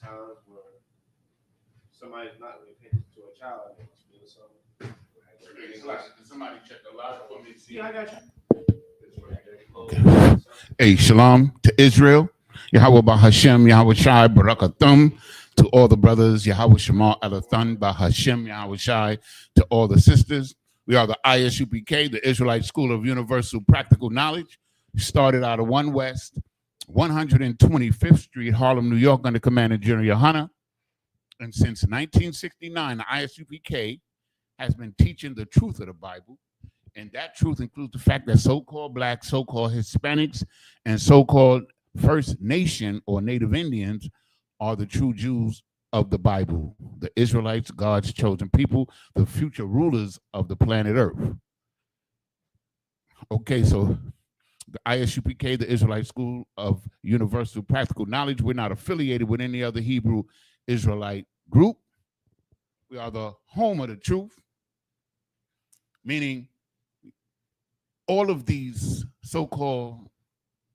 times where somebody's not repenting to a child and they spill something. Somebody check the ladder for me. Yeah, I got you. Okay. Hey, shalom to Israel. Yahweh Bahashem, Yahweh Shai, Barakathum. To all the brothers, Yahweh Shema Alathan, Bahashem, Yahweh Shai. To all the sisters, we are the Isupk, the Israelite School of Universal Practical Knowledge. Started out of 1 West, 125th Street, Harlem, New York, under Commander General Yohana. And since 1969, the Isupk has been teaching the truth of the Bible. And that truth includes the fact that so-called Blacks, so-called Hispanics, and so-called First Nation or Native Indians are the true Jews of the Bible, the Israelites, God's chosen people, the future rulers of the planet Earth. Okay, so the Isupk, the Israelite School of Universal Practical Knowledge, we're not affiliated with any other Hebrew Israelite group. We are the home of the truth, meaning all of these so-called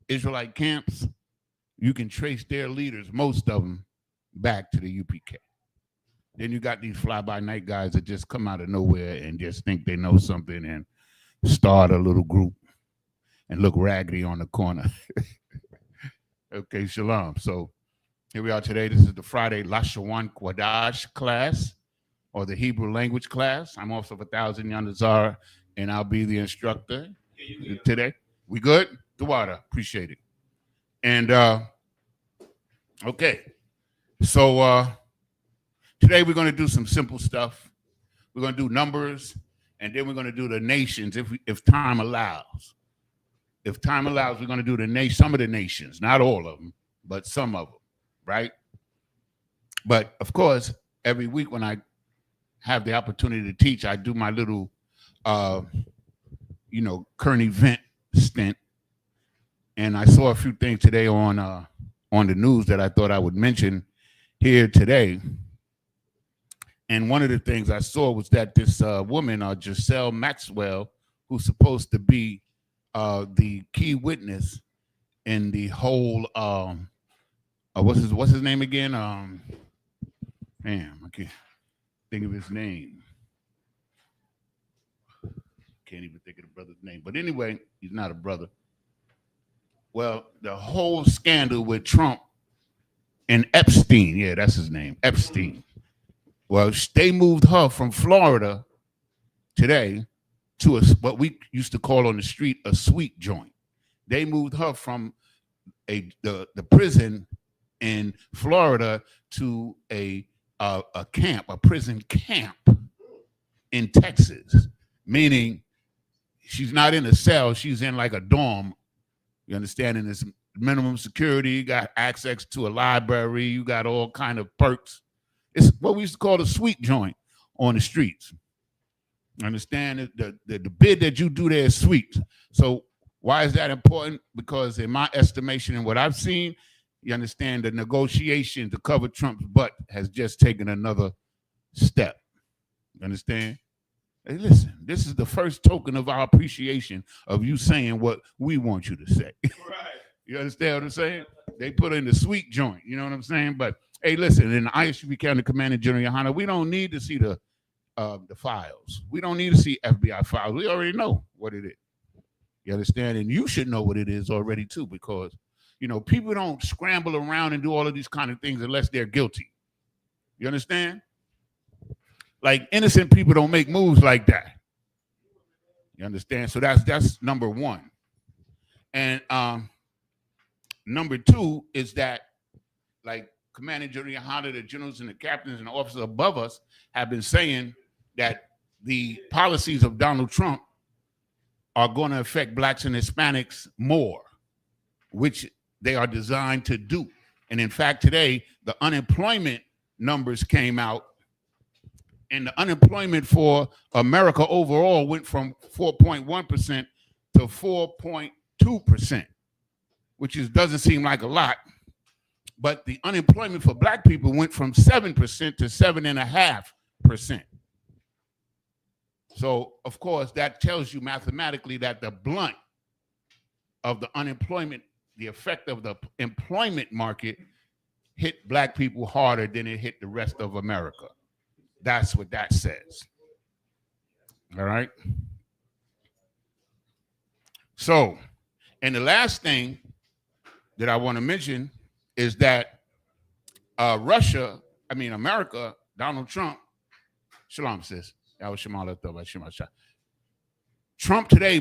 Israelite camps, you can trace their leaders, most of them, back to the UPK. Then you got these fly-by-night guys that just come out of nowhere and just think they know something and start a little group and look raggedy on the corner. Okay, shalom. So here we are today. This is the Friday Lashawan Qadash class, or the Hebrew language class. I'm also 1,000 Yanazar, and I'll be the instructor today. We good? The water, appreciate it. And okay, so today we're going to do some simple stuff. We're going to do numbers, and then we're going to do the nations if time allows. If time allows, we're going to do some of the nations, not all of them, but some of them, right? But of course, every week when I have the opportunity to teach, I do my little current event stint. And I saw a few things today on the news that I thought I would mention here today. And one of the things I saw was that this woman, Giselle Maxwell, who's supposed to be the key witness in the whole what's his name again? Damn, I can't think of his name. Can't even think of the brother's name. But anyway, he's not a brother. Well, the whole scandal with Trump and Epstein, yeah, that's his name, Epstein. Well, they moved her from Florida today to what we used to call on the street a sweet joint. They moved her from the prison in Florida to a camp, a prison camp in Texas, meaning she's not in a cell, she's in like a dorm. You understand? And it's minimum security, you got access to a library, you got all kind of perks. It's what we used to call a sweet joint on the streets. Understand? The bid that you do there is sweet. So why is that important? Because in my estimation and what I've seen, you understand the negotiation to cover Trump's butt has just taken another step. You understand? Hey, listen, this is the first token of our appreciation of you saying what we want you to say. Right. You understand what I'm saying? They put in the sweet joint, you know what I'm saying? But hey, listen, in the Isupk County Commander General Yohana, we don't need to see the files. We don't need to see FBI files. We already know what it is. You understand? And you should know what it is already too, because people don't scramble around and do all of these kind of things unless they're guilty. You understand? Like innocent people don't make moves like that. You understand? So that's number one. And number two is that, like Commander General Yohana, the generals and the captains and the officers above us have been saying that the policies of Donald Trump are going to affect Blacks and Hispanics more, which they are designed to do. And in fact, today, the unemployment numbers came out, and the unemployment for America overall went from 4.1% to 4.2%, which doesn't seem like a lot. But the unemployment for Black people went from 7% to 7.5%. So, of course, that tells you mathematically that the blunt of the unemployment, the effect of the employment market hit black people harder than it hit the rest of America. That's what that says. All right. So, and the last thing that I want to mention is that America, Donald Trump, Shalom sis. That was Shemala Thaba, Shema Shah. Trump today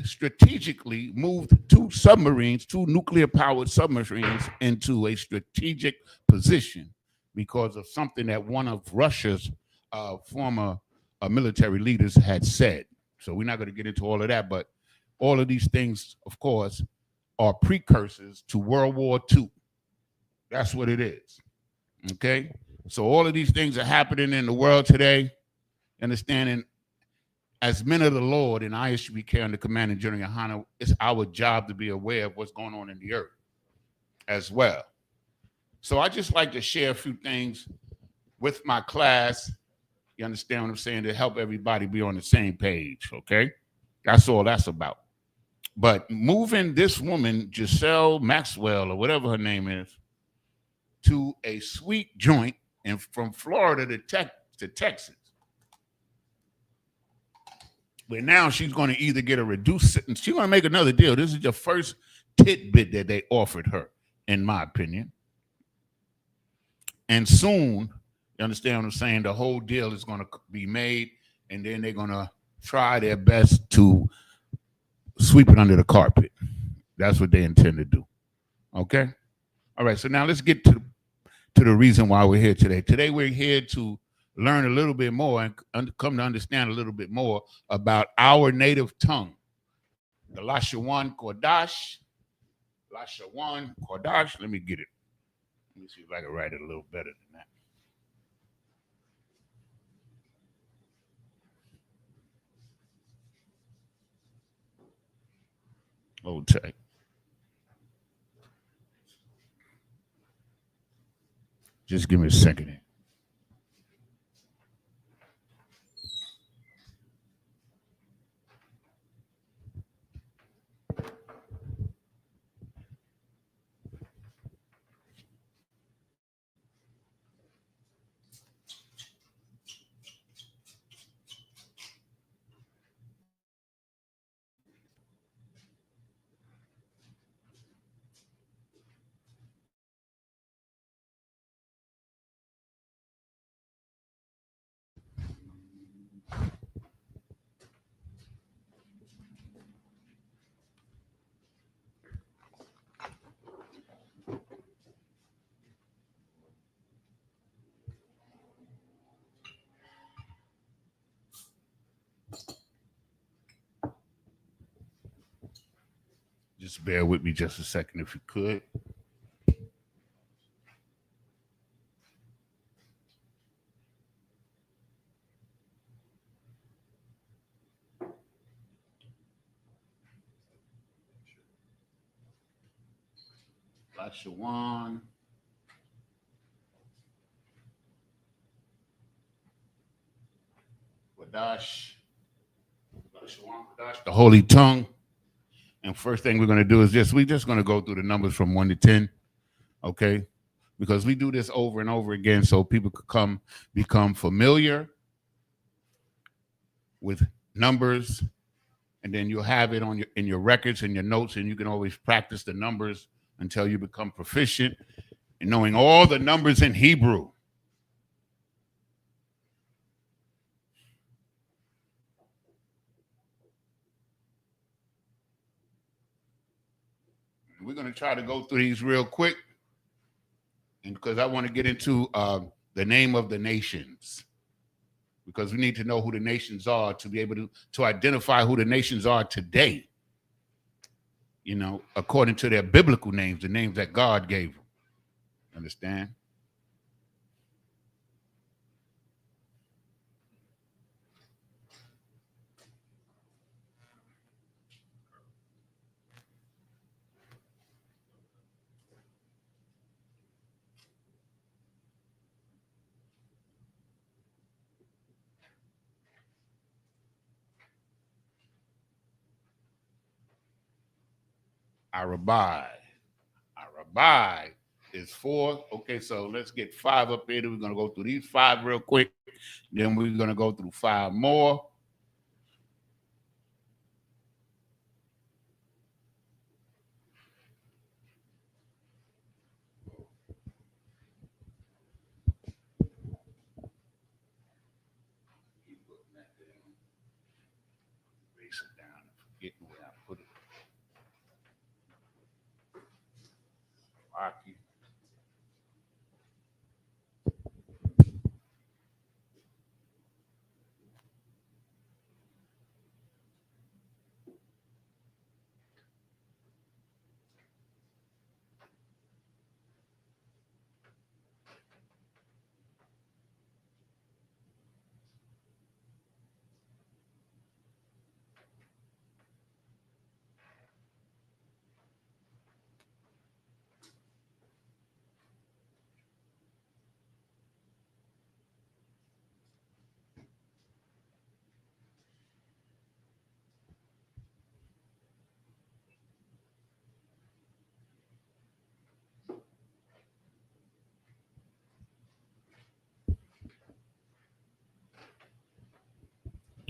strategically moved two nuclear powered submarines into a strategic position because of something that one of Russia's former military leaders had said. So we're not going to get into all of that, but all of these things, of course, are precursors to World War II. That's what it is. Okay? So all of these things are happening in the world today, understanding as men of the Lord and Isupk under command and General Yohana, it's our job to be aware of what's going on in the earth as well. So I just like to share a few things with my class. You understand what I'm saying? To help everybody be on the same page, okay? That's all that's about. But moving this woman, Giselle Maxwell, or whatever her name is, to a sweet joint and from Florida to Texas, where now she's going to either get a reduced sentence. She's going to make another deal. This is the first tidbit that they offered her, in my opinion. And soon, you understand what I'm saying, the whole deal is going to be made, and then they're going to try their best to sweep it under the carpet. That's what they intend to do. Okay? All right, so now let's get to the reason why we're here today. Today we're here to learn a little bit more and come to understand a little bit more about our native tongue, the Lashawan Qadash. Lashawan Qadash. Let me get it. Let me see if I can write it a little better than that. Hold tight. Just give me a second here. Just bear with me just a second if you could. Lashawan Qadash. Lashawan Qadash, the Holy Tongue. And first thing we're going to do is we're just going to go through the numbers from 1 to 10, okay? Because we do this over and over again so people could become familiar with numbers, and then you'll have it in your records and your notes, and you can always practice the numbers until you become proficient in knowing all the numbers in Hebrew. We're going to try to go through these real quick, and because I want to get into the name of the nations, because we need to know who the nations are to be able to identify who the nations are today, you know, according to their biblical names, the names that God gave them. Understand? Arabai. Arabai is 4. Okay, so let's get 5 up here. We're gonna go through these 5 real quick. Then we're gonna go through 5 more. Erase it down. Forget where I put it. Rocky.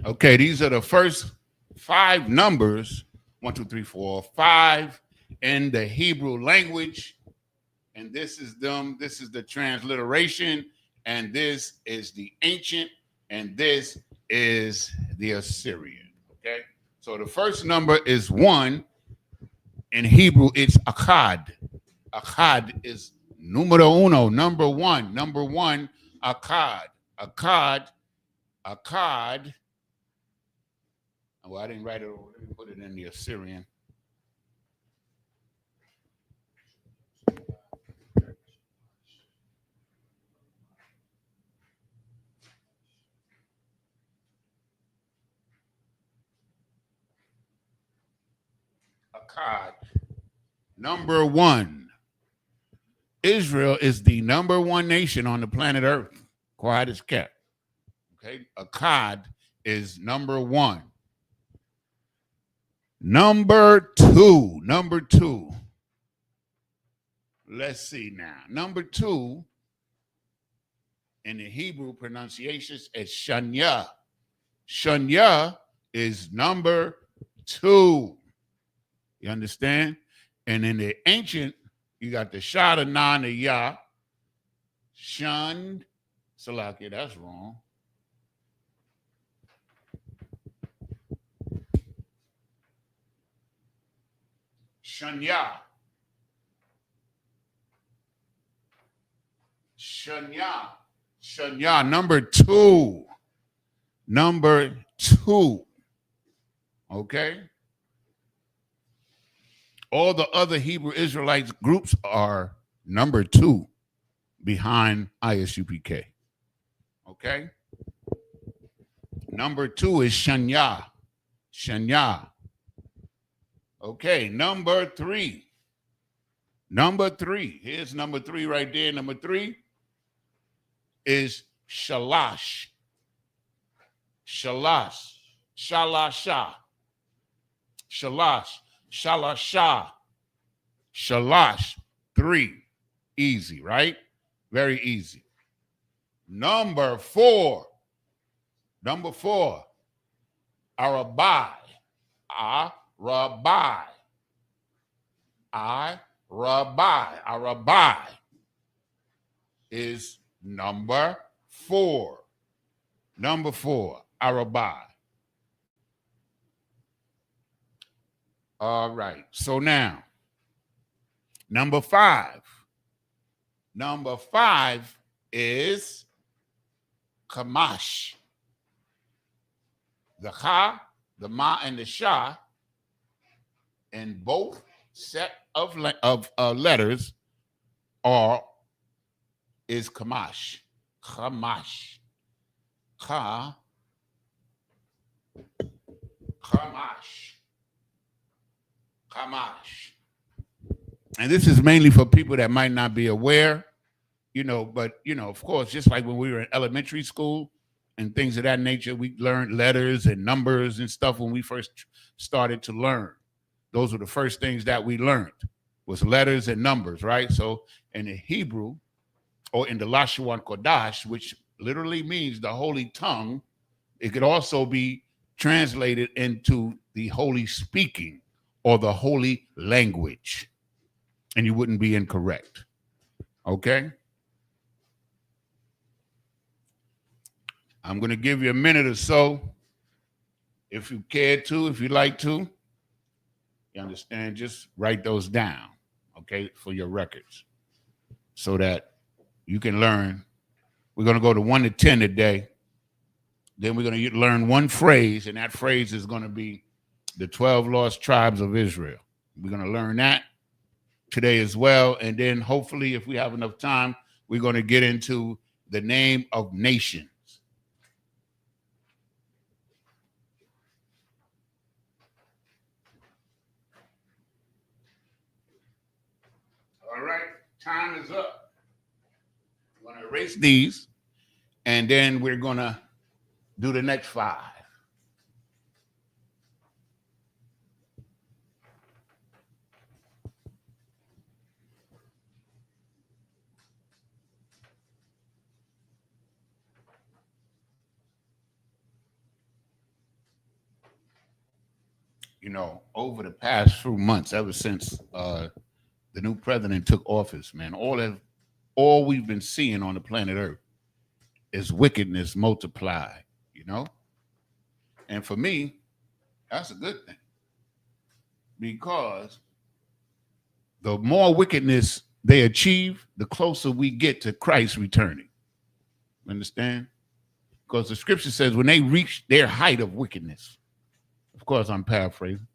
Okay, these are the first 5 numbers 1, 2, 3, 4, 5 in the Hebrew language. And this is them. This is the transliteration. And this is the ancient. And this is the Assyrian. Okay, so the first number is 1. In Hebrew, it's Akkad. Akkad is numero uno, number 1. Number 1, Akkad. Akkad. Akkad. Well, I didn't write it over. Let me put it in the Assyrian. Akkad. Number 1. Israel is the number 1 nation on the planet Earth. Quiet as kept. Okay. Akkad is number 1. Number 2. Number 2. Let's see now. Number 2 in the Hebrew pronunciations is Shanya. Shanya is number 2. You understand? And in the ancient, you got the Shada, Nan, the Ya. Shun. Salakia, that's wrong. Shanya. Shanya. Shanya. Number 2. Number 2. Okay? All the other Hebrew Israelites groups are number 2 behind Isupk. Okay? Number 2 is Shanya. Shanya. Okay, number 3. Number 3. Here's number 3 right there. Number 3 is Shalash. Shalash. Shalasha. Shalash. Shalasha. Shalash. 3. Easy, right? Very easy. Number 4. Number 4. Arabai. Arabai. Arabai is number 4. Number 4, Arabai. All right. So now, number 5. Number 5 is Kamash. The Ka, the Ma, and the Sha in both set of letters is Kamash. Kamash. Ka. Kamash. Kamash. And this is mainly for people that might not be aware, but, of course, just like when we were in elementary school and things of that nature, we learned letters and numbers and stuff when we first started to learn. Those were the first things that we learned. was letters and numbers, right? So in the Hebrew, or in the Lashawan Qadash, which literally means the holy tongue, it could also be translated into the holy speaking or the holy language, and you wouldn't be incorrect. Okay? I'm going to give you a minute or so, if you care to, if you like to. You understand? Just write those down, okay, for your records, so that you can learn. We're going to go to 1 to 10 today. Then we're going to learn one phrase, and that phrase is going to be the 12 lost tribes of Israel. We're going to learn that today as well. And then hopefully, if we have enough time, we're going to get into the name of nations. All right, time is up. I'm going to erase these, and then we're going to do the next 5. You know, over the past few months, ever since the new president took office, man, all we've been seeing on the planet Earth is wickedness multiplied, you know? And for me, that's a good thing, because the more wickedness they achieve, the closer we get to Christ returning. Understand? Because the scripture says when they reach their height of wickedness, of course, I'm paraphrasing.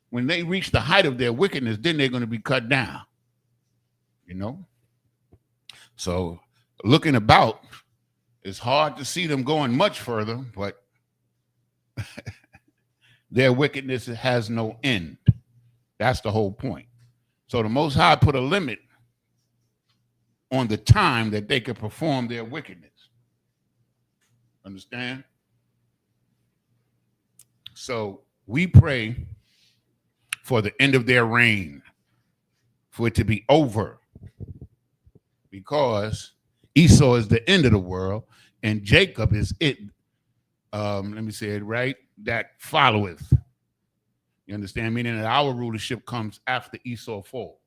When they reach the height of their wickedness, then they're going to be cut down. You know? So looking about, it's hard to see them going much further, but their wickedness has no end. That's the whole point. So the Most High put a limit on the time that they could perform their wickedness. Understand? So we pray for the end of their reign, for it to be over, because Esau is the end of the world, and Jacob is it. Let me say it right. That followeth. You understand? Meaning that our rulership comes after Esau falls.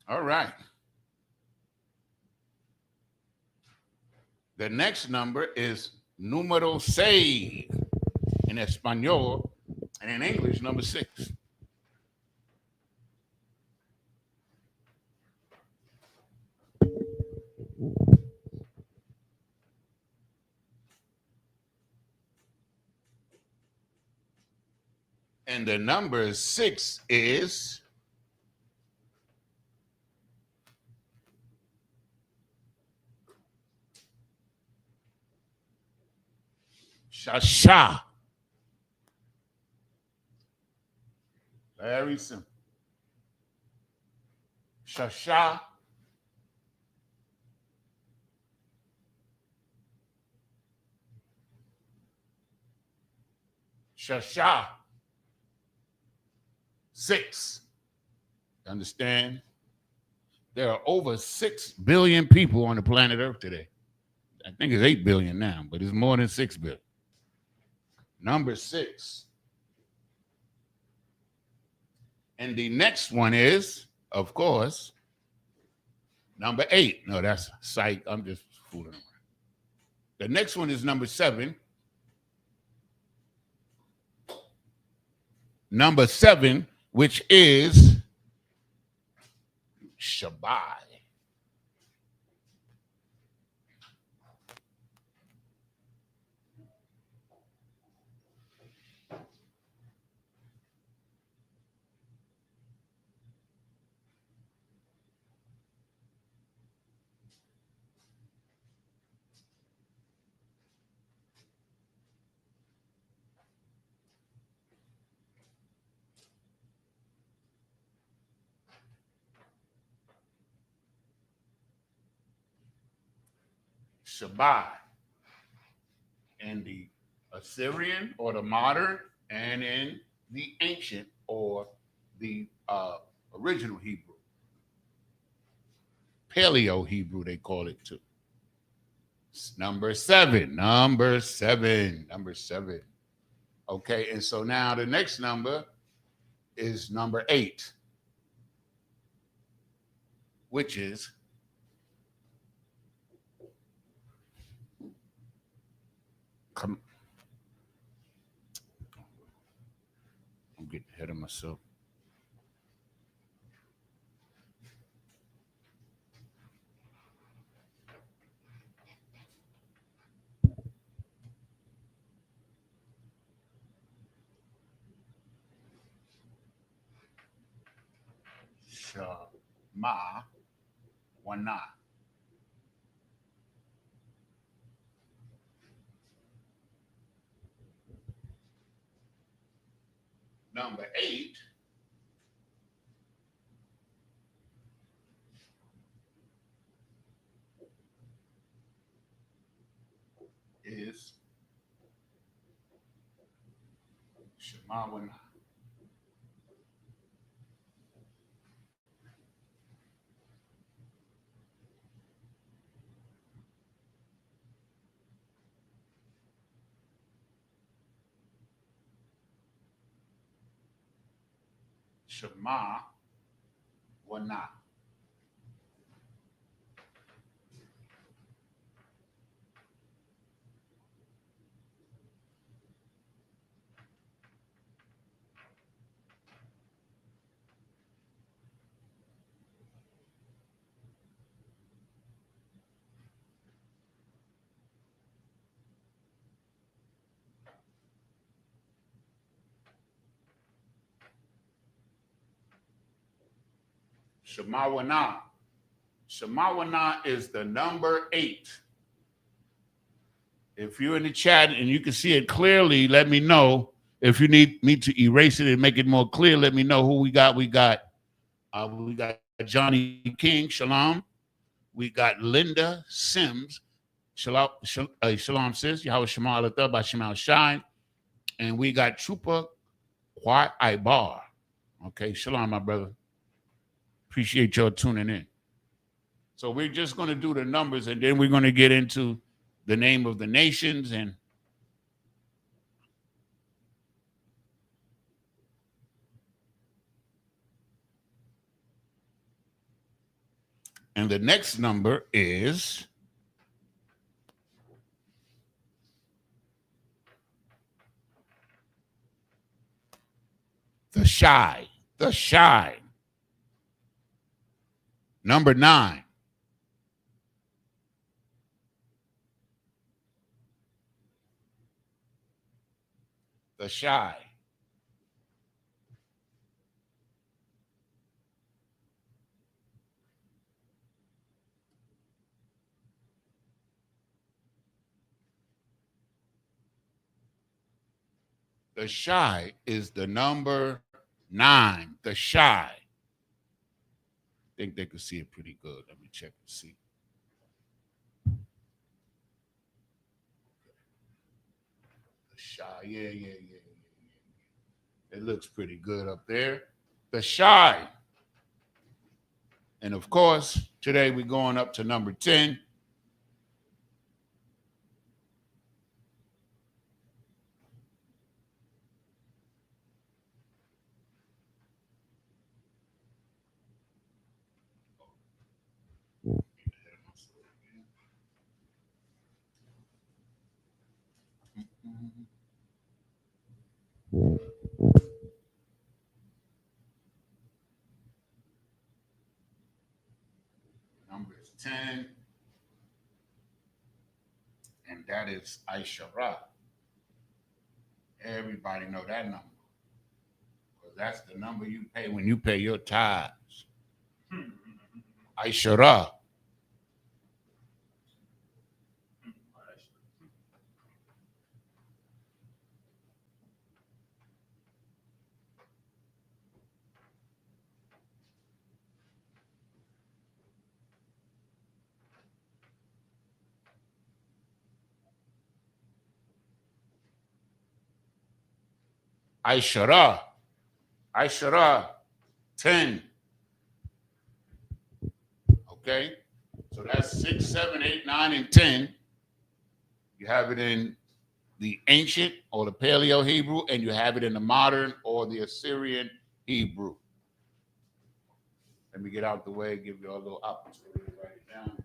All right. The next number is número 6 in Espanol, and in English, number 6. And the number 6 is Shasha. Very simple. Shasha. Shasha. 6. Understand? There are over 6 billion people on the planet Earth today. I think it's 8 billion now, but it's more than 6 billion. Number 6. And the next one is, of course, number 8. No, that's psych. I'm just fooling around. The next one is number 7. Number 7, which is Shabbat. Shabbat. in the Assyrian or the modern, and in the ancient or the original Hebrew. Paleo Hebrew, they call it too. Number seven. Okay, and so now the next number is number 8, which is I'm getting ahead of myself. Shema Wana. Number 8 is Shema Wana. Shema Wana. Shema Wana. Shema Wana is the number 8. If you're in the chat and you can see it clearly, let me know. If you need me to erase it and make it more clear, let me know who we got. We got Johnny King, Shalom. We got Linda Sims, Shalom sis, Yahweh Shema Alatha by Shemal Shine. And we got Trooper Kwai Ibar. Okay, Shalom, my brother. Appreciate y'all tuning in. So we're just going to do the numbers, and then we're going to get into the name of the nations and the next number is the shy. Number 9. The shy. The shy is the number 9. The shy. I think they could see it pretty good. Let me check and see. The shy. Yeah. It looks pretty good up there. The shy. And of course, today we're going up to number 10. Number is 10. And that is Aishara. Everybody know that number. Because that's the number you pay when you pay your tithes. Aishara. Aishara. Aishara, 10. Okay? So that's 6, 7, 8, 9, and 10. You have it in the ancient or the Paleo Hebrew, and you have it in the modern or the Assyrian Hebrew. Let me get out the way, give you a little opportunity to write it down.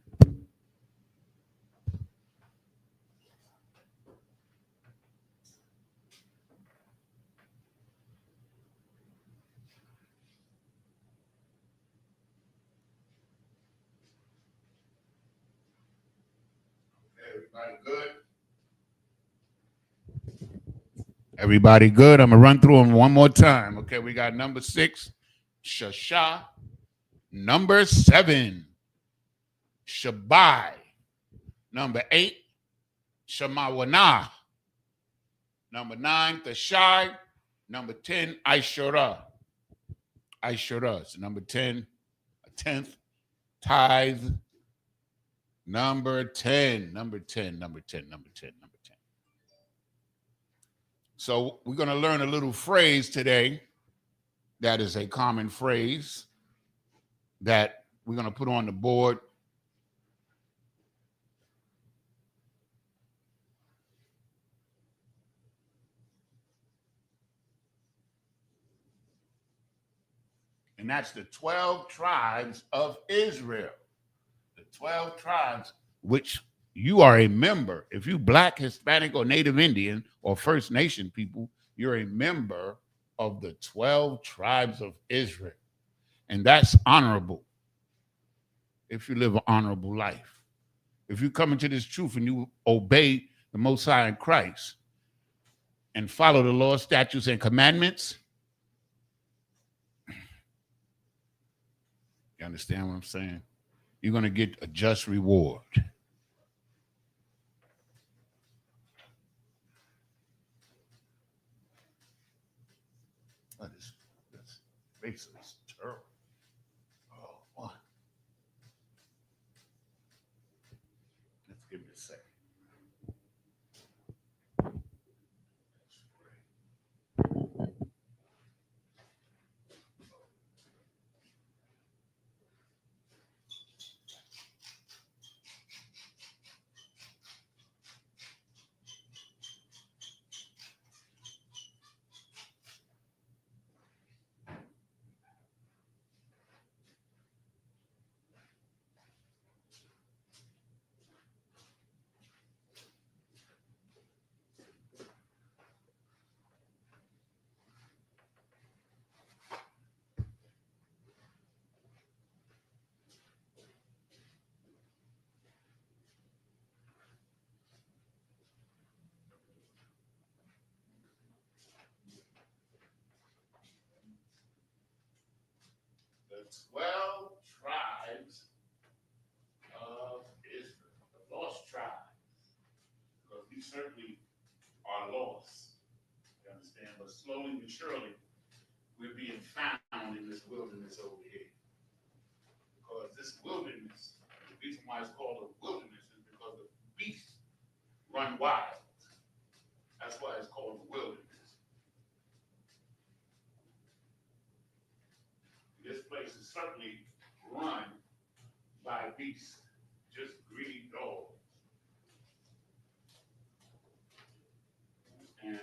Everybody good? Everybody good? I'm going to run through them one more time. Okay, we got number 6, Shasha. Number 7, Shabai. Number 8, Shamawana. Number 9, Tashai. Number 10, Aishara. Aishara. So number 10, a 10th, tithe. Number 10, number 10, number 10, number 10, number 10. So we're going to learn a little phrase today that is a common phrase that we're going to put on the board. And that's the 12 tribes of Israel. The 12 tribes, which you are a member. If you Black, Hispanic, or Native Indian, or First Nation people, you're a member of the 12 tribes of Israel. And that's honorable if you live an honorable life. If you come into this truth and you obey the Most High in Christ and follow the law, statutes, and commandments, you understand what I'm saying? You're going to get a just reward. Oh, this face is terrible. Oh, what? Let's give me a second. The 12 tribes of Israel, the lost tribes, because we certainly are lost. You understand? But slowly but surely, we're being found in this wilderness over here. Because this wilderness, the reason why it's called a wilderness is because the beasts run wild. That's why it's called the wilderness. This place is certainly run by beasts, just greedy dogs. And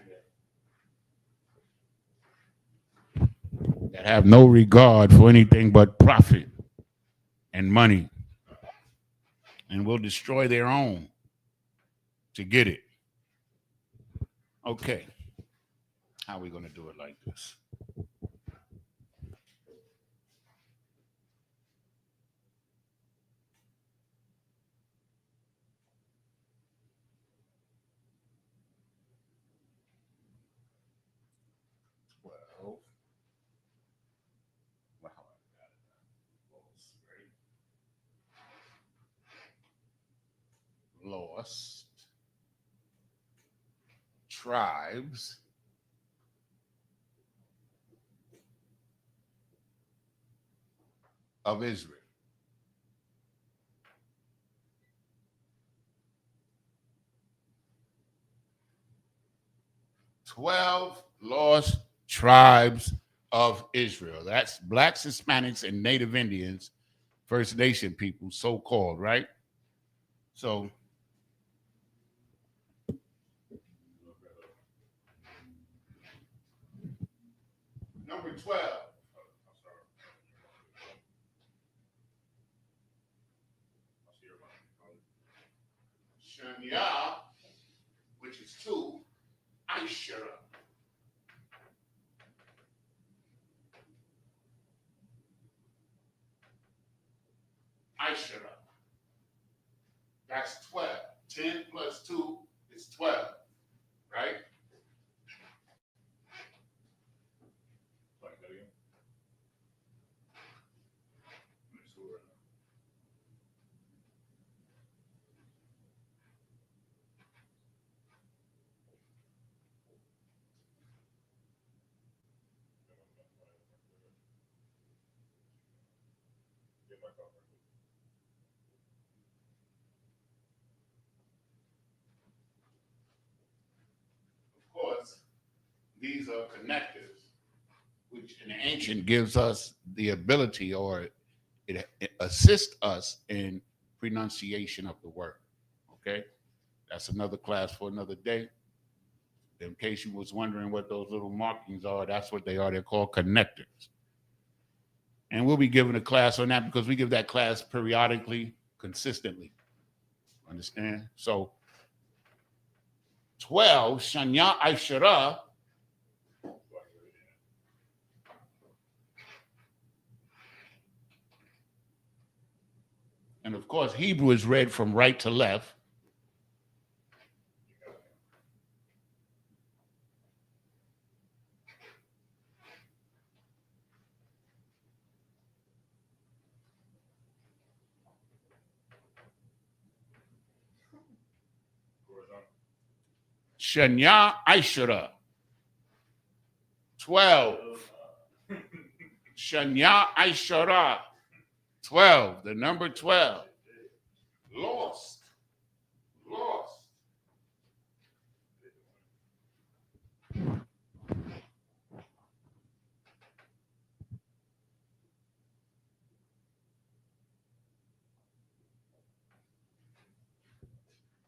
that have no regard for anything but profit and money, and will destroy their own to get it. Okay, how are we going to do it like this? Well, wow, I got it. Lost tribes of Israel. "12 lost tribes of Israel. That's blacks, Hispanics, and Native Indians, First Nation people, so-called, right? So number 12. Shania, which is 2, Aishara. Aishara. That's 12. 10 plus 2 is 12, right? Of course, these are connectors, which in the ancient gives us the ability, or it assists us in pronunciation of the word. Okay, that's another class for another day. In case you was wondering what those little markings are, that's what they are. They're called connectors. And we'll be giving a class on that because we give that class periodically, consistently. Understand? So 12, Shanya Aishara. And of course, Hebrew is read from right to left. Shanya Aishara. 12. Shanya Aishara. 12. The number 12. Lost. Lost.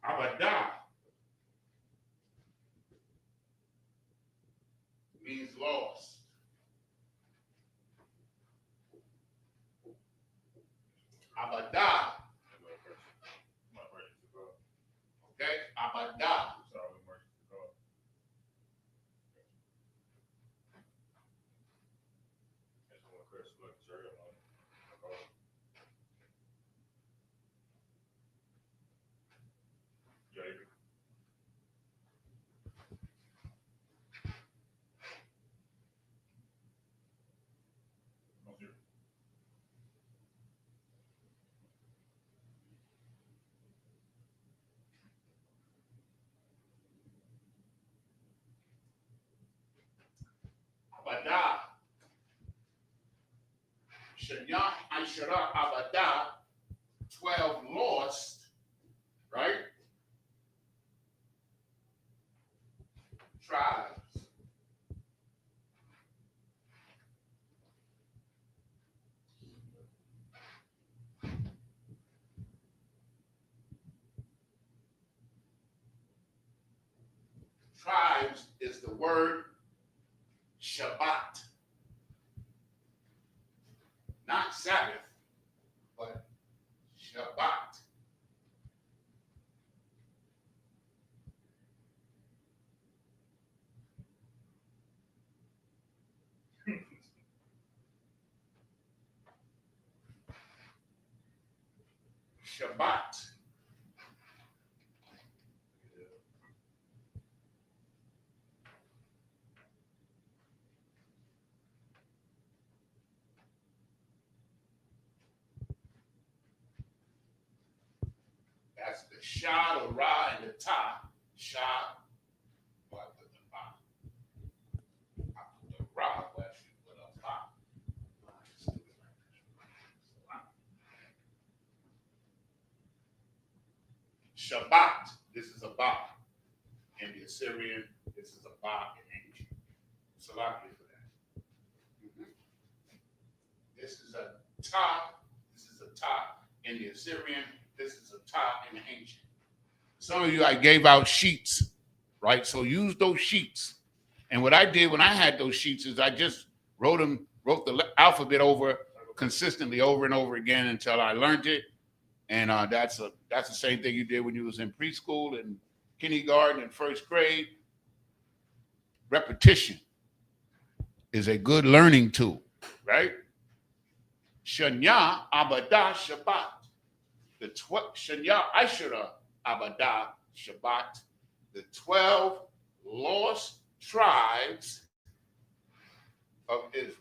Abada means lost. Abada. Okay? Abada. Abada. Shanya Aishara Abada. 12 lost, right? Tribes. Tribes is the word Shabbat. Not Sabbath, but Shabbat. Shabbat. That's the Shah, the Ra, and the Ta. Shah. Well, I put the Ba. I put the Ra, but I should put a Ba. Shabbat. This is a Ba. In the Assyrian, this is a Ba in ancient. Salakia for that. This is a top. This is a top in the Assyrian. This is a top in the ancient. Some of you, I gave out sheets, right? So use those sheets. And what I did when I had those sheets is I just wrote the alphabet over consistently over and over again until I learned it. And that's the same thing you did when you was in preschool and kindergarten and first grade. Repetition is a good learning tool, right? Shanya Abada Shabbat. The Shanya Ashura Abada Shabbat. The 12 lost tribes of Israel.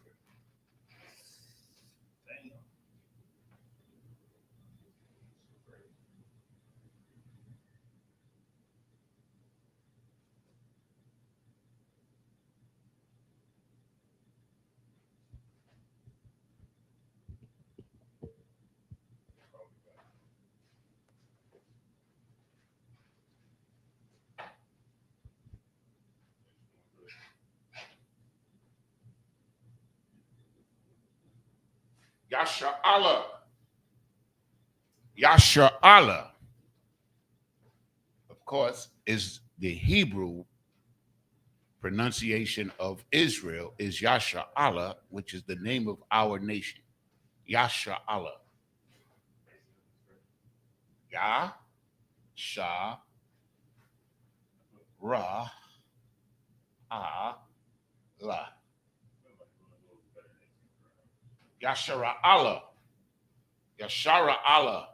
Yasha'Allah, of course, is the Hebrew pronunciation of Israel is Yasha'Allah, which is the name of our nation. Yasha'Allah. Yasha'Allah. Yasha'Allah. Yasha'Allah.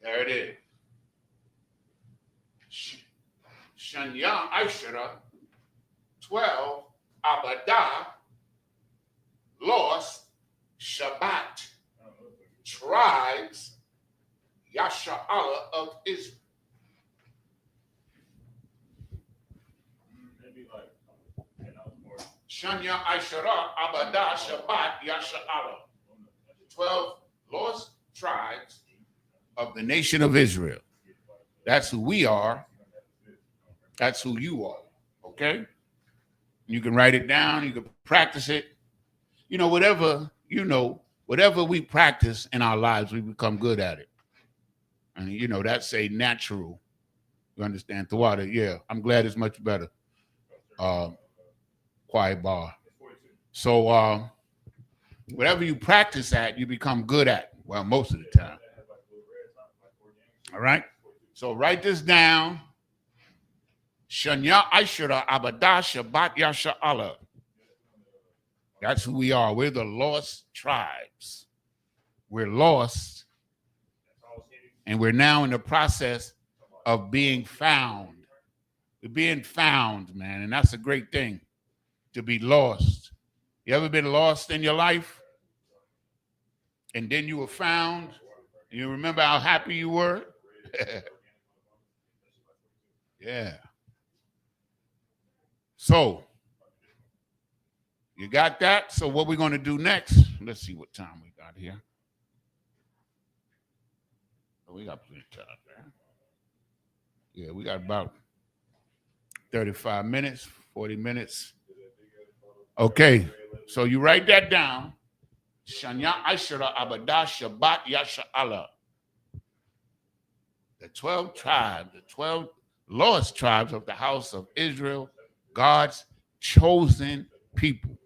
There it is. Shanya Aishara, 12, Abadah, lost, Shabbat, tribes, Yasha'Allah of Israel. Shanya Aishara, Abadah, Shabbat, Yasha'Allah. 12 lost tribes of the nation of Israel. That's who we are. That's who you are. Okay? You can write it down. You can practice it. Whatever we practice in our lives, we become good at it. And, that's a natural. You understand? Thawada, yeah. I'm glad it's much better. Quiet bar. So, whatever you practice at, you become good at. Well, most of the time. All right. So write this down. Shanya Aishara Abadah Shabbat Yasha'Allah. That's who we are. We're the lost tribes. We're lost. And we're now in the process of being found. We're being found, man. And that's a great thing, to be lost. You ever been lost in your life? And then you were found? You remember how happy you were? Yeah. So, you got that? So what we're going to do next, let's see what time we got here. Oh, we got plenty of time there. Yeah, we got about 35 minutes, 40 minutes. Okay, so you write that down. Shanya Aishara Abadah Shabbat Yasha'Allah. The 12 tribes, the 12 lost tribes of the house of Israel, God's chosen people.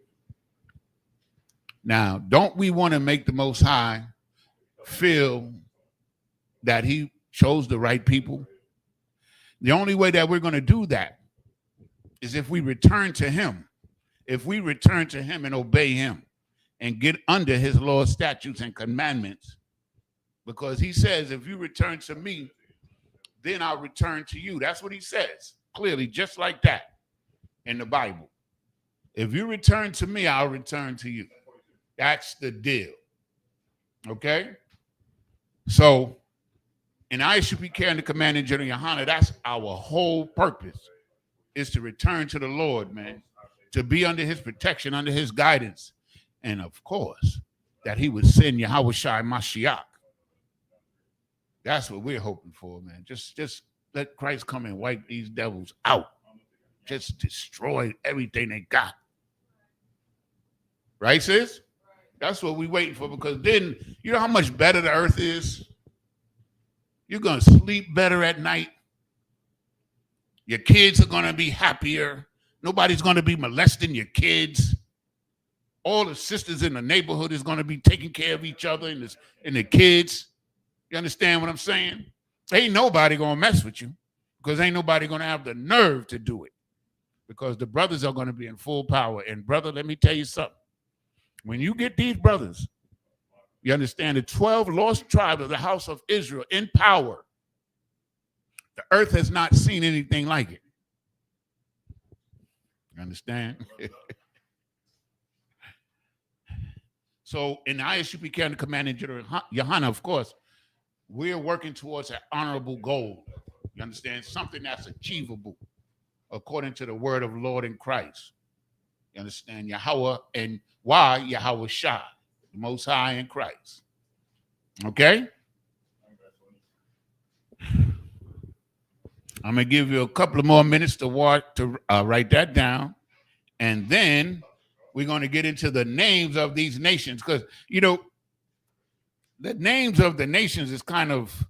Now, don't we want to make the Most High feel that he chose the right people? The only way that we're going to do that is if we return to him. If we return to him and obey him and get under his laws, statutes, and commandments. Because he says, if you return to me, then I'll return to you. That's what he says, clearly, just like that in the Bible. If you return to me, I'll return to you. That's the deal. Okay? So, in Isupk carrying the command in General Yohana, that's our whole purpose, is to return to the Lord, man, to be under his protection, under his guidance. And of course, that he would send Yahweh Shai Mashiach. That's what we're hoping for, man. Just let Christ come and wipe these devils out. Just destroy everything they got. Right, sis? That's what we're waiting for, because then, you know how much better the earth is? You're going to sleep better at night. Your kids are going to be happier. Nobody's going to be molesting your kids. All the sisters in the neighborhood is going to be taking care of each other and the kids. You understand what I'm saying? Ain't nobody going to mess with you, because ain't nobody going to have the nerve to do it, because the brothers are going to be in full power. And brother, let me tell you something. When you get these brothers, you understand, the 12 lost tribes of the house of Israel in power, the earth has not seen anything like it. You understand? So in the Isupk carrying the command in General Yohana, of course, we're working towards an honorable goal. You understand? Something that's achievable according to the word of Lord in Christ. You understand? Yahweh, and why Yahweh Shai, the Most High in Christ. Okay? I'm going to give you a couple of more minutes to write that down. And then we're going to get into the names of these nations, because, you know, the names of the nations is kind of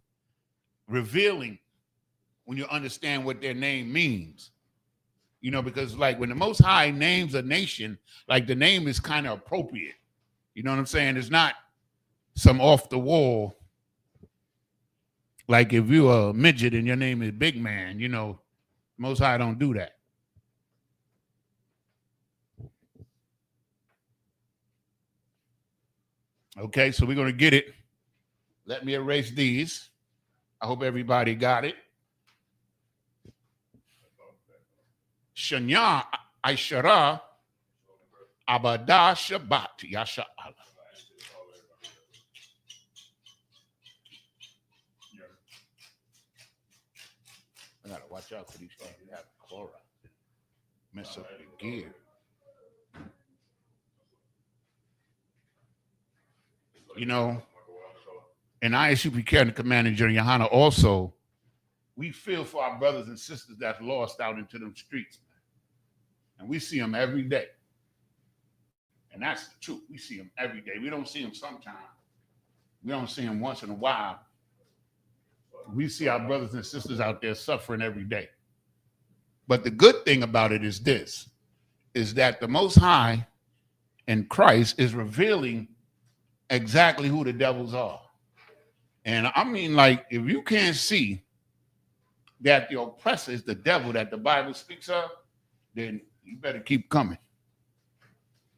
revealing when you understand what their name means. You know, because like when the Most High names a nation, like the name is kind of appropriate. You know what I'm saying? It's not some off the wall. Like if you're a midget and your name is Big Man, you know, Most High don't do that. Okay, so we're going to get it. Let me erase these. I hope everybody got it. Shanya Aishara Abada Shabbat Yasha Allah. I gotta watch out for these things. They have chloride. Mess up the gear. You know, and Isupk carrying the command in General Yohana also, we feel for our brothers and sisters that's lost out into them streets. And we see them every day. And that's the truth. We see them every day. We don't see them sometimes. We don't see them once in a while. We see our brothers and sisters out there suffering every day. But the good thing about it is this, is that the Most High in Christ is revealing exactly who the devils are. And I mean, like, if you can't see that the oppressor is the devil that the Bible speaks of, then you better keep coming.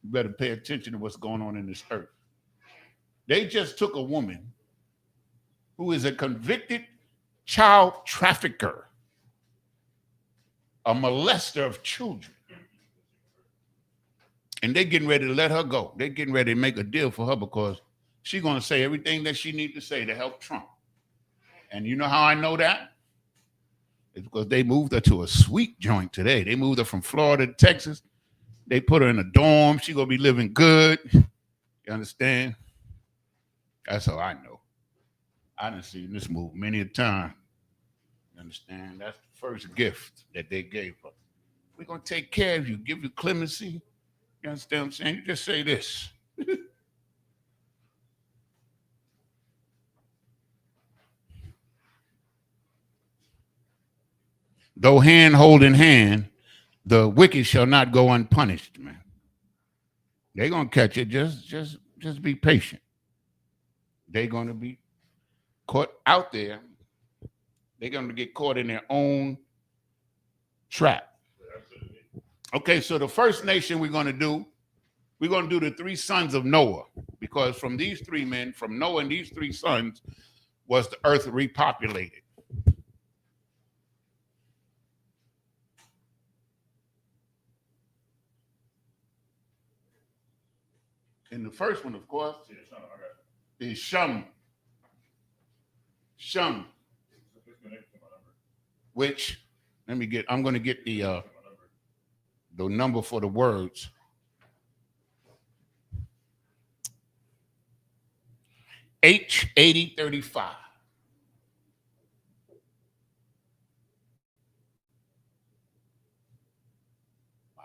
You better pay attention to what's going on in this earth. They just took a woman who is a convicted child trafficker, a molester of children, and they're getting ready to let her go. They're getting ready to make a deal for her because she's going to say everything that she needs to say to help Trump. And you know how I know that? It's because they moved her to a sweet joint today. They moved her from Florida to Texas. They put her in a dorm. She's going to be living good. You understand? That's how I know. I done seen this move many a time. You understand? That's the first gift that they gave her. We're going to take care of you, give you clemency. You understand what I'm saying? You just say this. Though hand hold in hand, the wicked shall not go unpunished, man. They're going to catch it. Just be patient. They're going to be caught out there. They're going to get caught in their own trap. Okay, so the first nation we're going to do the three sons of Noah, because from these three men, from Noah and these three sons, was the earth repopulated. And the first one, of course, is Shum. Shum. Which, I'm going to get the number for the words. H8035. My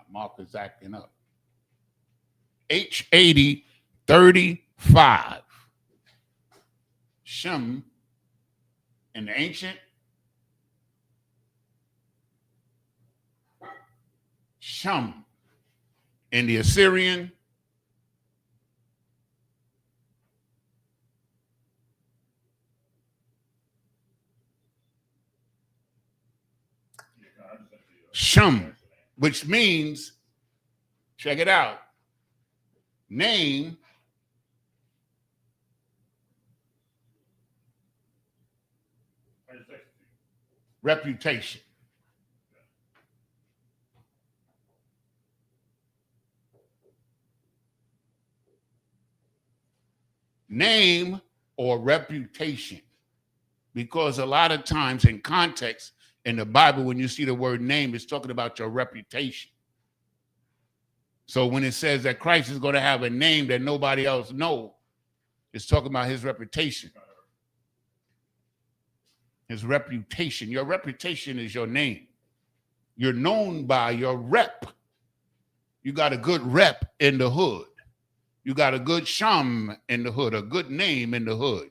marker's acting up. H8035. Shem in the ancient. Shem in the Assyrian. Shem, which means, check it out, name, reputation. Name or reputation. Because a lot of times in context in the Bible, when you see the word name, it's talking about your reputation. So when it says that Christ is going to have a name that nobody else knows, it's talking about his reputation. His reputation. Your reputation is your name. You're known by your rep. You got a good rep in the hood. You got a good sham in the hood, a good name in the hood.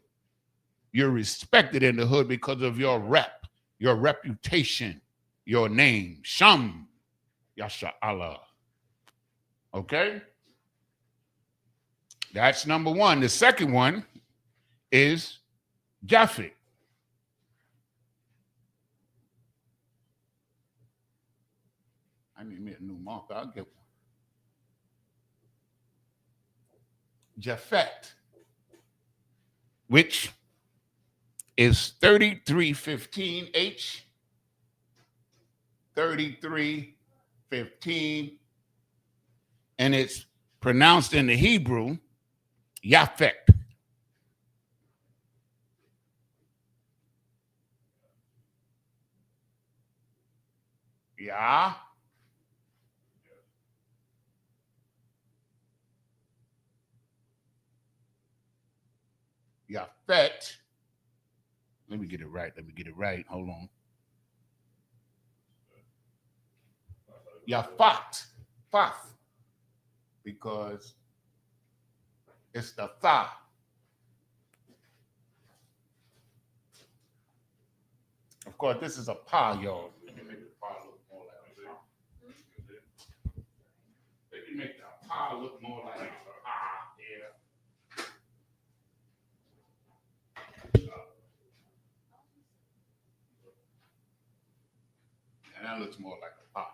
You're respected in the hood because of your rep, your reputation, your name. Sham, Yasha Allah. Okay? That's number one. The second one is Japhet. I need me a new marker. I'll get one. Japhet, which is 3315 H, 3315, and it's pronounced in the Hebrew, Yaphet. Yeah. Yaphet. Let me get it right. Hold on. Yafat. Faf. Because it's the tha. Of course, this is a pa, y'all. Let me make the pa look more like a pa. Let me make the pa look more like a pa. Yeah. And that looks more like a pa.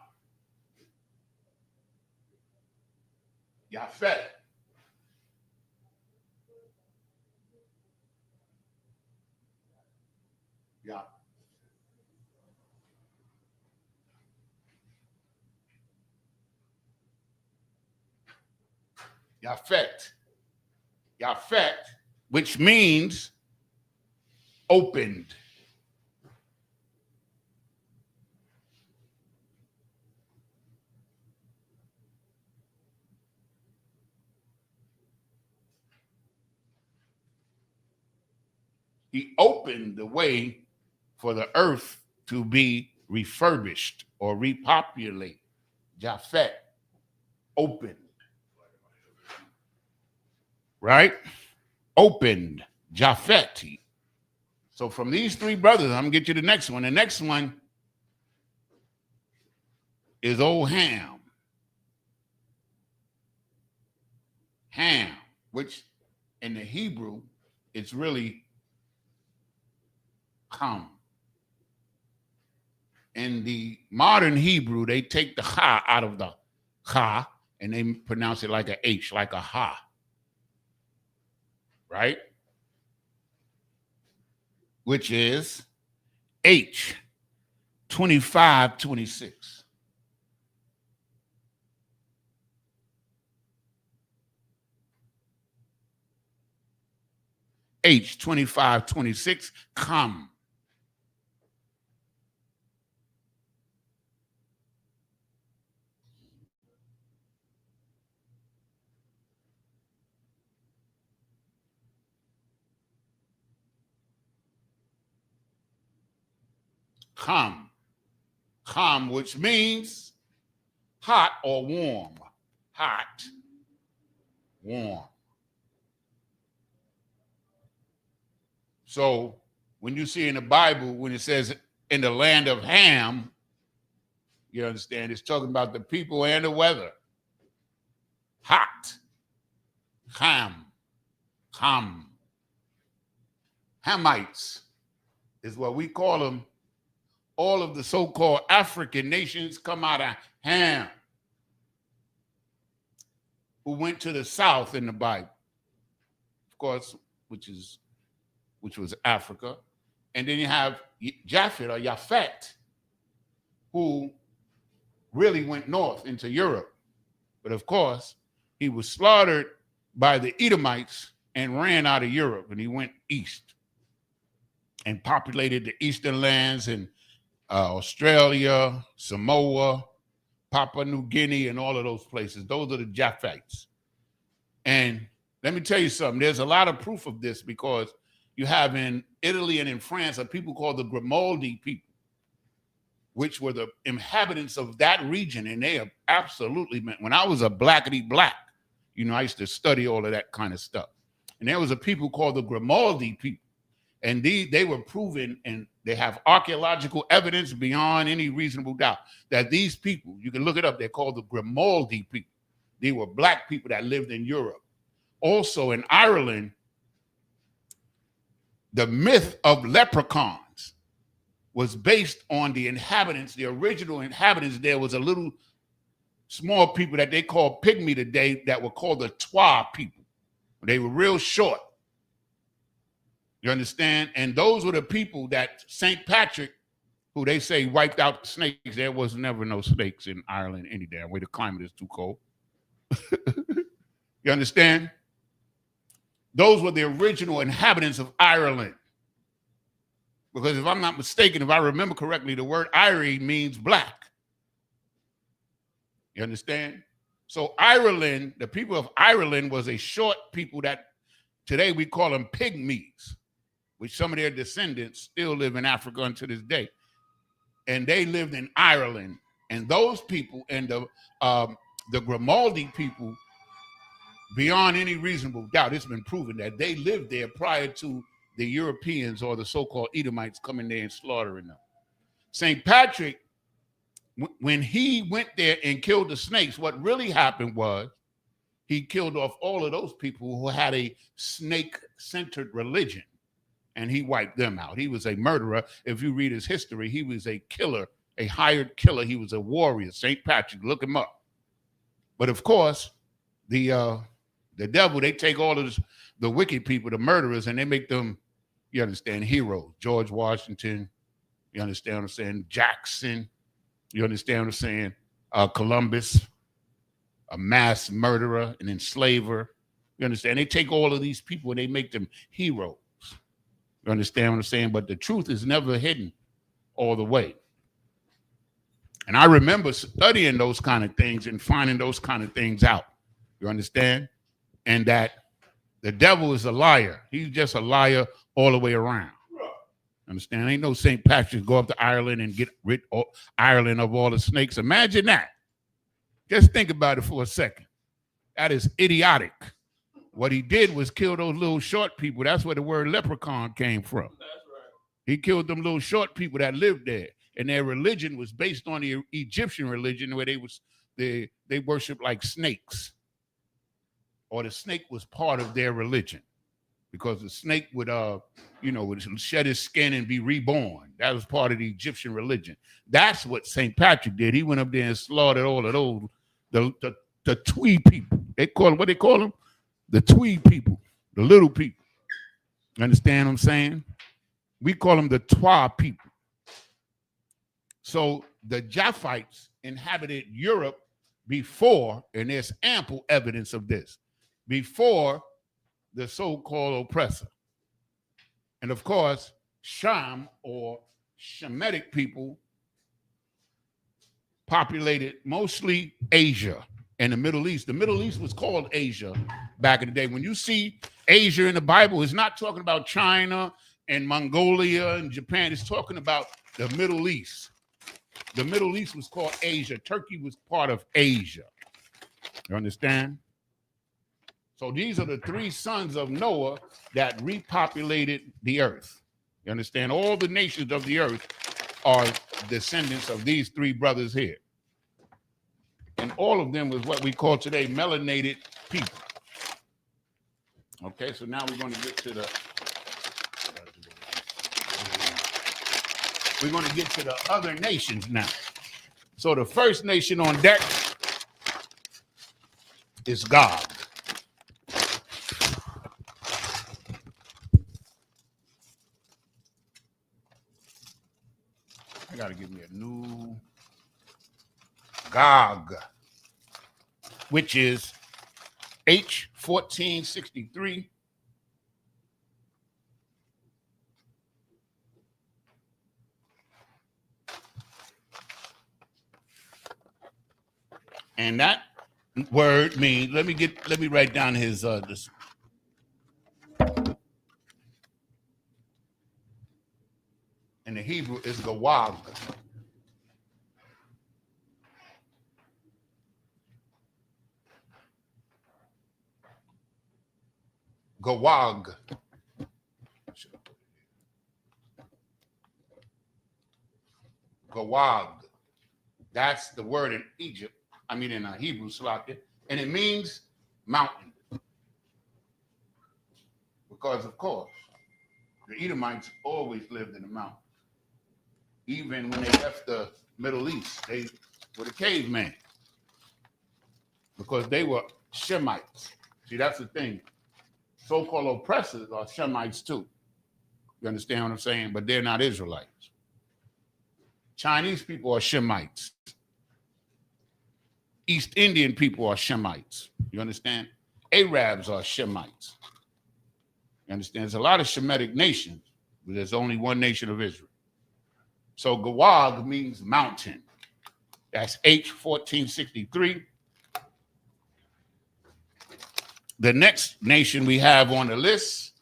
Yafet. Yeah. Yafet. Yafet, which means opened. He opened the way for the earth to be refurbished or repopulated. Japhet, opened. Right? Opened. Japhet. So from these three brothers, I'm going to get you the next one. The next one is old Ham. Ham, which in the Hebrew, it's really Ham. In the modern Hebrew, they take the ha out of the ha and they pronounce it like a H, like a ha. Right? Which is H 2526. H2526, Kham. Kham. Kham, which means hot or warm. Hot, warm. So when you see in the Bible, when it says in the land of Ham, you understand, it's talking about the people and the weather. Hot. Ham. Ham. Hamites is what we call them. All of the so-called African nations come out of Ham, who went to the south in the Bible, of course, which was Africa. And then you have Japhet or Japhet, who really went north into Europe. But of course, he was slaughtered by the Edomites and ran out of Europe, and he went east and populated the eastern lands in Australia, Samoa, Papua New Guinea, and all of those places. Those are the Japhites. And let me tell you something. There's a lot of proof of this, because you have in Italy and in France a people called the Grimaldi people, which were the inhabitants of that region. And they have absolutely meant, when I was a blackety black, I used to study all of that kind of stuff. And there was a people called the Grimaldi people. And they were proven, and they have archaeological evidence beyond any reasonable doubt that these people, you can look it up, they're called the Grimaldi people. They were black people that lived in Europe. Also in Ireland, the myth of leprechauns was based on the inhabitants, the original inhabitants. There was a little small people that they call pygmy today that were called the Twa people. They were real short. You understand? And those were the people that St. Patrick, who they say wiped out the snakes. There was never no snakes in Ireland any damn way. The climate is too cold. You understand? Those were the original inhabitants of Ireland. Because if I'm not mistaken, if I remember correctly, the word Irie means black. You understand? So Ireland, the people of Ireland was a short people that today we call them pygmies, which some of their descendants still live in Africa unto this day. And they lived in Ireland. And those people and the Grimaldi people, beyond any reasonable doubt, it's been proven that they lived there prior to the Europeans or the so-called Edomites coming there and slaughtering them. St. Patrick, when he went there and killed the snakes, what really happened was he killed off all of those people who had a snake-centered religion, and he wiped them out. He was a murderer. If you read his history, he was a killer, a hired killer. He was a warrior. St. Patrick, look him up. But of course, the devil, they take all of the wicked people, the murderers, and they make them, you understand, heroes. George Washington, you understand what I'm saying? Jackson, you understand what I'm saying? Columbus, a mass murderer, an enslaver. You understand? They take all of these people and they make them heroes. You understand what I'm saying? But the truth is never hidden all the way. And I remember studying those kind of things and finding those kind of things out. You understand? And that the devil is a liar. He's just a liar all the way around. Understand? Ain't no St. Patrick go up to Ireland and get rid of Ireland of all the snakes. Imagine that. Just think about it for a second. That is idiotic. What he did was kill those little short people. That's where the word leprechaun came from. That's right. He killed them little short people that lived there. And their religion was based on the Egyptian religion, where they worshiped like snakes. Or the snake was part of their religion, because the snake would shed his skin and be reborn. That was part of the Egyptian religion. That's what St. Patrick did. He went up there and slaughtered all of those, the Twee people. They call them, what they call them? The Twee people, the little people. You understand what I'm saying? We call them the Twa people. So the Japhites inhabited Europe before, and there's ample evidence of this, before the so-called oppressor. And of course, Sham or Shemitic people populated mostly Asia and the Middle East. The Middle East was called Asia back in the day. When you see Asia in the Bible, it's not talking about China and Mongolia and Japan. It's talking about the Middle East. The Middle East was called Asia. Turkey was part of Asia. You understand? So these are the three sons of Noah that repopulated the earth. You understand? All the nations of the earth are descendants of these three brothers here. And all of them was what we call today melanated people. Okay, so now we're going to get to the other nations now. So the first nation on deck is Gog. I got to give me a new Gog, which is H1463. And that word means, let me write down his this. In the Hebrew is Gawag. Gawag. Gawag. That's the word in Egypt. I mean, in a Hebrew Slavic, and it means mountain. Because, of course, the Edomites always lived in the mountain. Even when they left the Middle East, they were the cavemen. Because they were Shemites. See, that's the thing. So-called oppressors are Shemites too. You understand what I'm saying? But they're not Israelites. Chinese people are Shemites. East Indian people are Shemites. You understand? Arabs are Shemites. You understand? There's a lot of Shemitic nations, but there's only one nation of Israel. So Gawag means mountain. That's H1463. The next nation we have on the list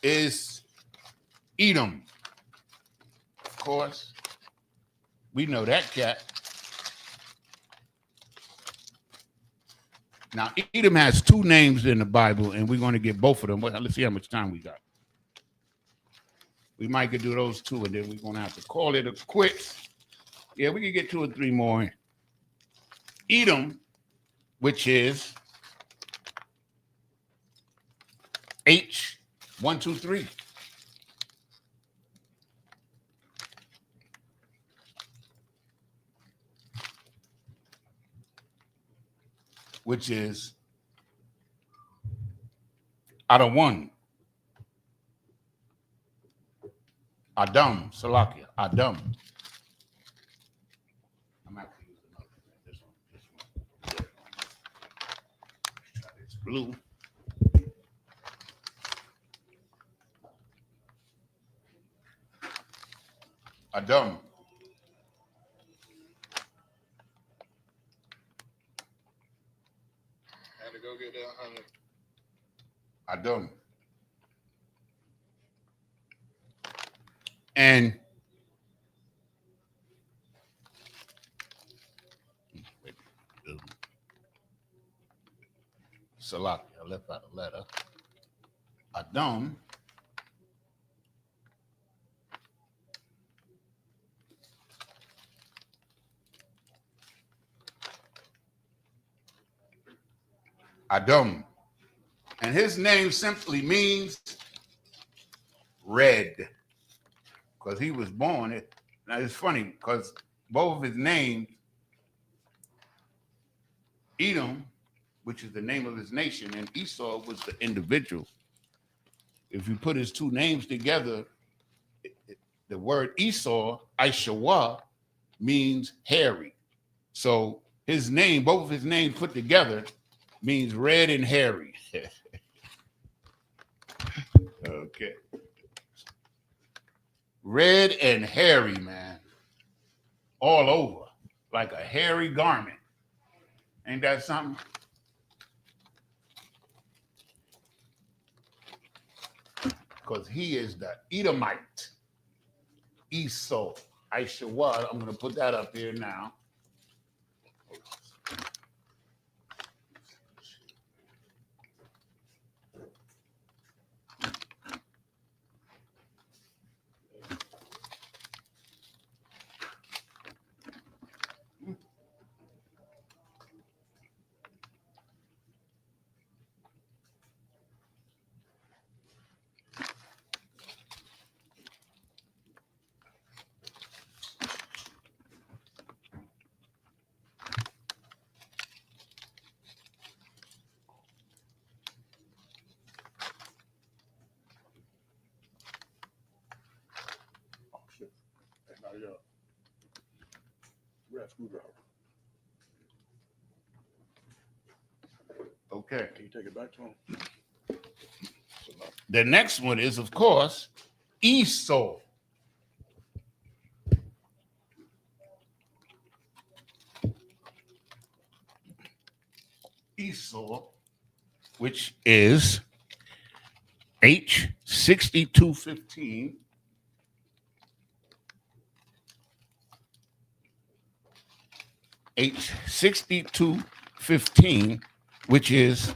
is Edom. Of course, we know that cat. Now, Edom has two names in the Bible, and we're going to get both of them. Let's see how much time we got. We might could do those two, and then we're going to have to call it a quits. Yeah, we can get 2 or 3 more in. Edom, which is H123. Which is out of one. Adam, Salakia, Adam. I'm actually using this one. Try this blue. Adam. Had to go get that 100. Adam. And Salaki, I left out a letter. Adam. Adam. And his name simply means red. Because he was born. Now it's funny because both of his names, Edom, which is the name of his nation, and Esau was the individual. If you put his two names together, the word Esau, Ishawa, means hairy. So his name, both of his names put together, means red and hairy. Okay. Red and hairy, man. All over. Like a hairy garment. Ain't that something? Because he is the Edomite. Esau. Isupk. I'm going to put that up here now. Okay. Can you take it back to him? The next one is, of course, Esau. Esau, which is H6215. H6215, which is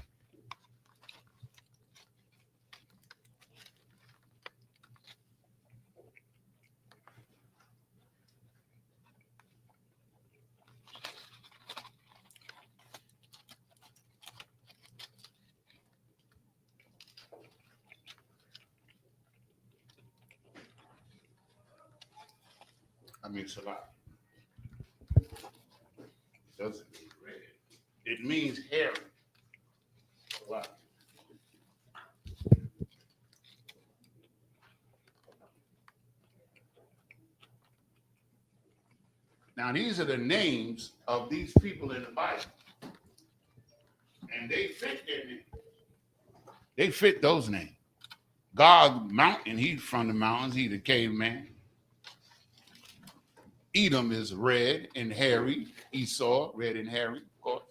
it's a lot. Doesn't mean red. It means hairy. A lot. Now, these are the names of these people in the Bible. And they fit their names. They fit those names. God Mountain, he's from the mountains. He's a caveman. Edom is red and hairy. Esau, red and hairy, of course.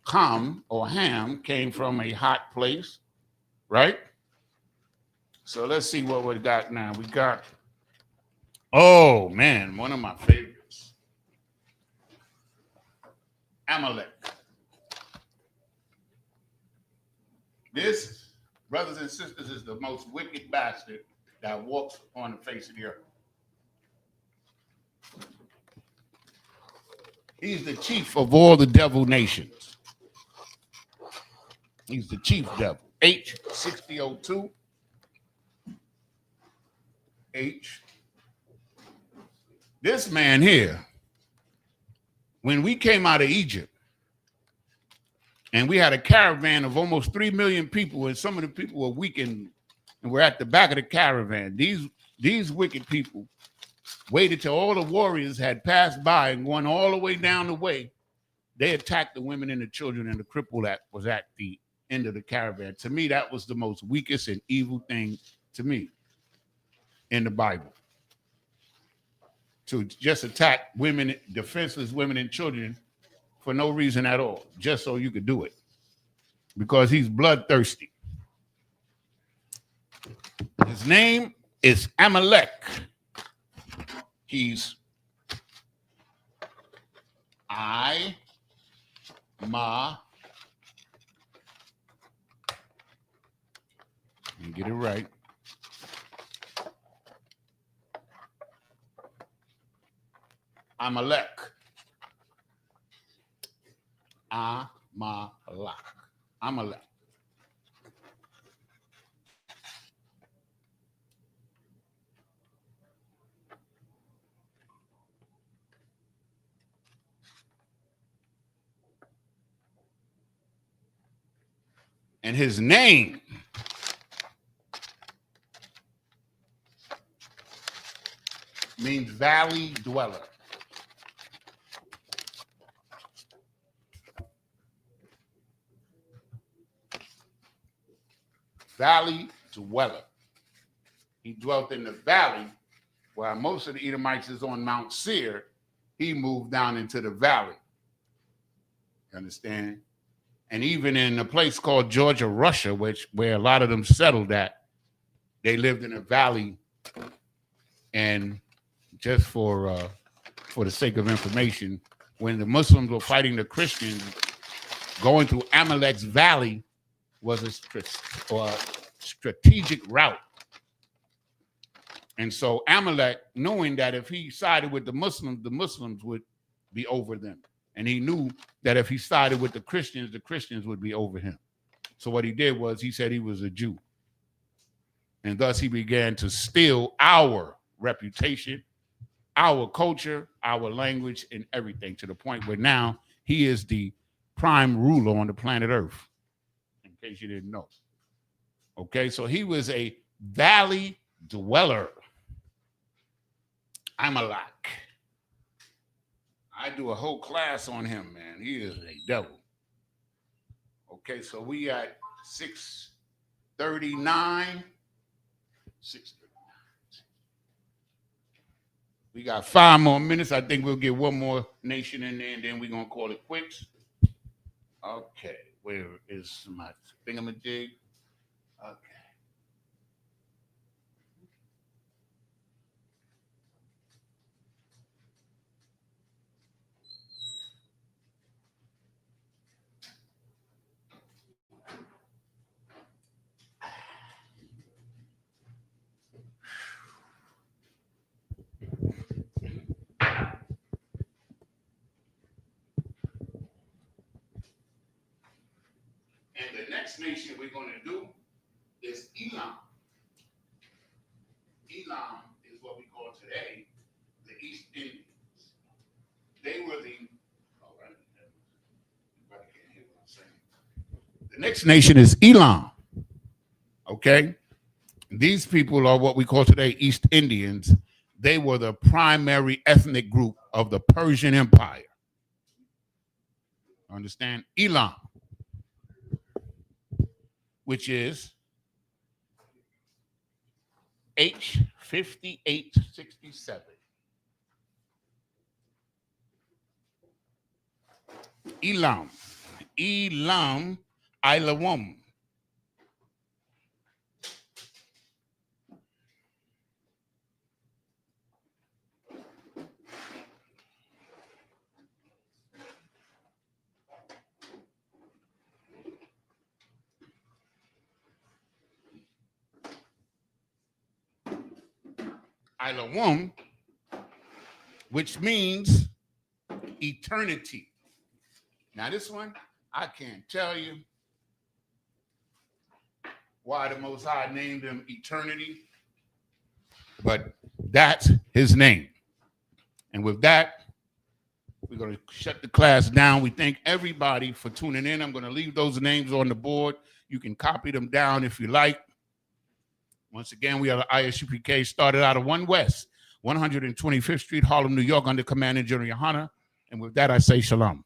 Ham or Ham came from a hot place, right? So let's see what we got now. We got, oh man, one of my favorites. Amalek. This, brothers and sisters, is the most wicked bastard that walks on the face of the earth. He's the chief of all the devil nations. He's the chief devil. H6002. H. This man here, when we came out of Egypt, and we had a caravan of almost 3 million people, and some of the people were weakened, and we're at the back of the caravan. These wicked people waited till all the warriors had passed by and gone all the way down the way. They attacked the women and the children and the cripple that was at the end of the caravan. To me, that was the most weakest and evil thing to me in the Bible. To just attack women, defenseless women and children for no reason at all, just so you could do it. Because he's bloodthirsty. His name is Amalek. He's let me get it right. Amalek. Amalek. And his name means valley dweller. valley dweller. He dwelt in the valley, while most of the Edomites is on Mount Seir. He moved down into the valley. You understand? And even in a place called Georgia, Russia, where a lot of them settled at, they lived in a valley. And just for the sake of information, when the Muslims were fighting the Christians, going through Amalek's valley was a strategic route. And so Amalek, knowing that if he sided with the Muslims would be over them. And he knew that if he sided with the Christians would be over him. So what he did was he said he was a Jew. And thus he began to steal our reputation, our culture, our language, and everything, to the point where now he is the prime ruler on the planet Earth, in case you didn't know. Okay, so he was a valley dweller. Amalek. I do a whole class on him, man. He is a devil. Okay, so we at 6:39. 6:39. We got 5 more minutes. I think we'll get one more nation in there, and then we're going to call it quits. Okay, where is my thingamajig? Okay. And the next nation we're going to do is Elam. Elam is what we call today the East Indians. They were the, all right, everybody can't hear what I'm saying. The next nation is Elam. Okay? These people are what we call today East Indians. They were the primary ethnic group of the Persian Empire. Understand? Elam, which is H5867. Elam. Elam Ilawam. Ilawam, which means eternity. Now this one, I can't tell you why the Most High named him eternity, but that's his name. And with that, we're going to shut the class down. We thank everybody for tuning in. I'm going to leave those names on the board. You can copy them down if you like. Once again, we are the ISUPK, started out of 1 West, 125th Street, Harlem, New York, under Command and General Yohana. And with that, I say shalom.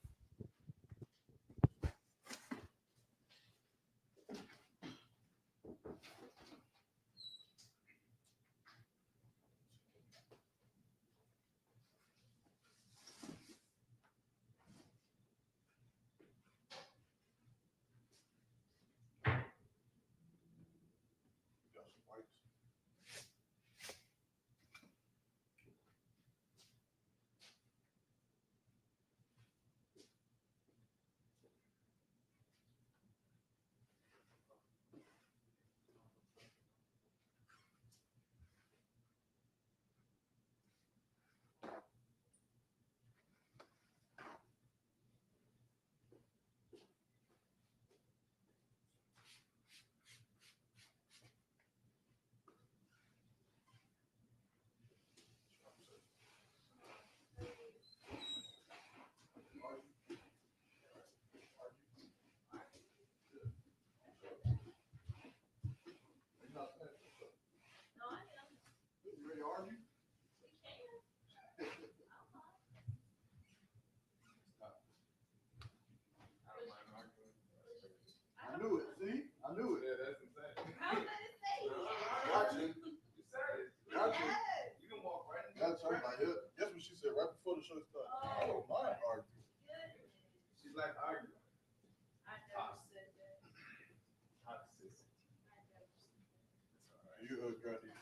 got these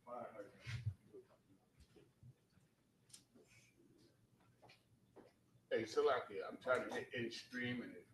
fire hydrants. Hey, Salaki, I'm trying to hit in stream and it